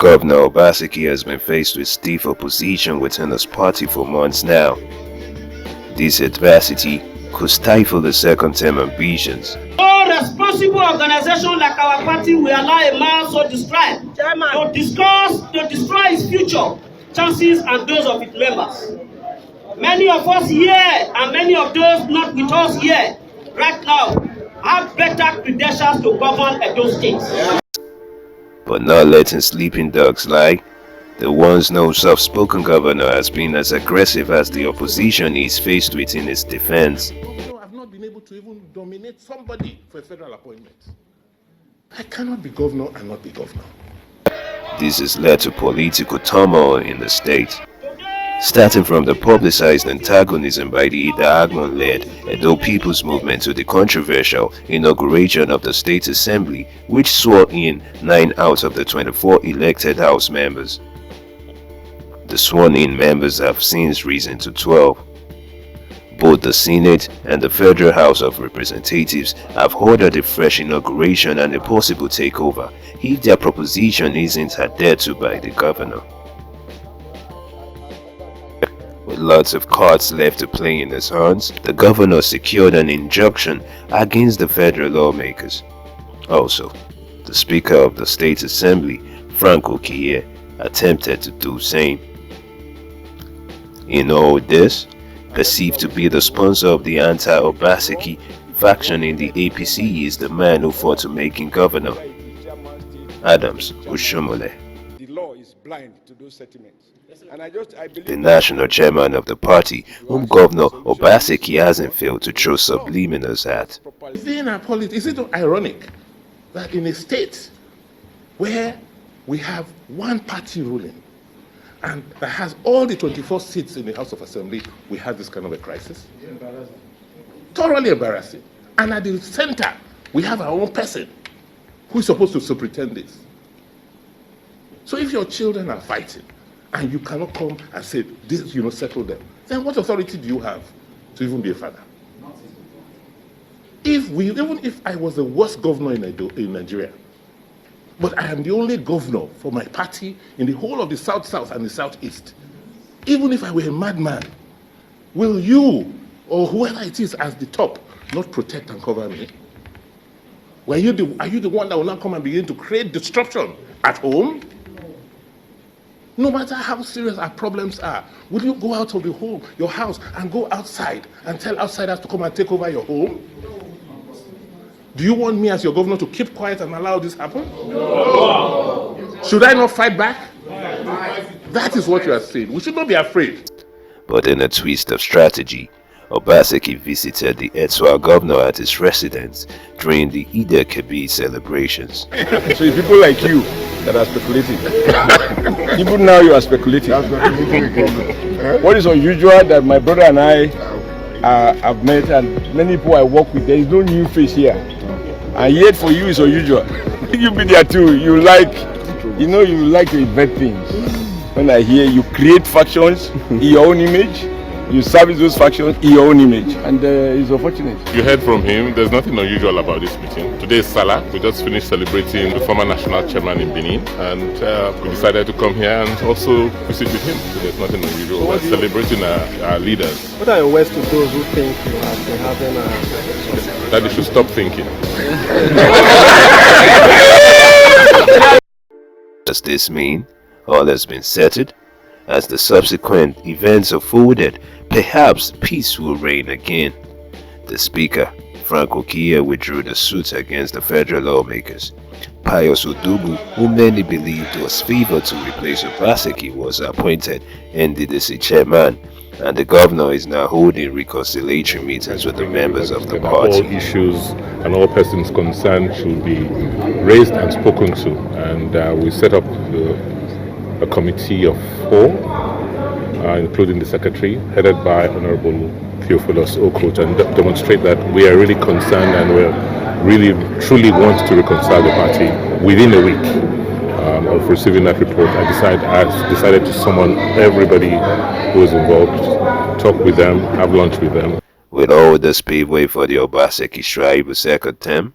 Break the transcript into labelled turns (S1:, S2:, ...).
S1: Governor Obaseki has been faced with stiff opposition within his party for months now. This adversity could stifle the second-term ambitions.
S2: No responsible organization like our party will allow a man so described to destroy his future chances and those of its members. Many of us here and many of those not with us here right now have better credentials to govern Edo State.
S1: But not letting sleeping dogs lie, the once known soft-spoken governor has been as aggressive as the opposition is faced with in its defense.
S3: I've not been able to even nominate somebody for a federal appointment. I cannot be governor and not be governor.
S1: This has led to political turmoil in the state. Starting from the publicized antagonism by the Idahagbon-led Edo People's Movement to the controversial inauguration of the State Assembly, which swore in 9 out of the 24 elected House members. The sworn-in members have since risen to 12. Both the Senate and the Federal House of Representatives have ordered a fresh inauguration and a possible takeover if their proposition isn't adhered to by the governor. With lots of cards left to play in his hands, the governor secured an injunction against the federal lawmakers. Also, the Speaker of the State Assembly, Okiye, attempted to do same. In all this, perceived to be the sponsor of the anti-Obaseki faction in the APC is the man who fought to make him governor, Adams Oshomole.
S4: The law is blind to those sentiments. And I believe
S1: the national chairman of the party, whom Governor Obaseki hasn't failed to throw subliminals at.
S3: Is it ironic that in a state where we have one party ruling and that has all the 24 seats in the House of Assembly, we have this kind of a crisis? Thoroughly embarrassing. And at the center, we have our own person who is supposed to superintend this. So if your children are fighting, and you cannot come and say, this, settle them, then what authority do you have to even be a father? Even if I was the worst governor in Nigeria, but I am the only governor for my party in the whole of the South-South and the Southeast, even if I were a madman, will you, or whoever it is as the top, not protect and cover me? Are you the one that will now come and begin to create disruption at home? No matter how serious our problems are, will you go out of your house and go outside and tell outsiders to come and take over your home? Do you want me as your governor to keep quiet and allow this happen? No. Should I not fight back? That is what you are saying. We should not be afraid.
S1: But in a twist of strategy, Obaseki visited the Edo governor at his residence during the Edo APC celebrations.
S4: So it's people like you that are speculating. Even now you are speculating. What is unusual that my brother and I have met, and many people I work with, there is no new face here. And yet for you it's unusual. You be there too. You like to invent things. When I hear you create factions in your own image, you service those factions in your own image, and it's unfortunate.
S5: You heard from him. There's nothing unusual about this meeting. Today is Salah. We just finished celebrating the former national chairman in Benin, and we decided to come here and also visit with him. So there's nothing unusual. We're celebrating our leaders.
S6: What are your words to those who think you have been having a...
S5: That they should stop thinking.
S1: Does this mean all has been settled? As the subsequent events unfolded, perhaps peace will reign again. The Speaker, Okiye, withdrew the suit against the federal lawmakers. Pius Odubu, who many believed was favored to replace Obaseki, was appointed NDDC chairman, and the governor is now holding reconciliatory meetings with the members of the party.
S5: All issues and all persons concerned should be raised and spoken to, and we set up a committee of 4, including the secretary, headed by Honorable Pius and demonstrate that we are really concerned and we really truly want to reconcile the party within a week of receiving that report. I decided to summon everybody who is involved, talk with them, have lunch with them.
S1: Will all this pave way for the Obaseki Tribe a second term?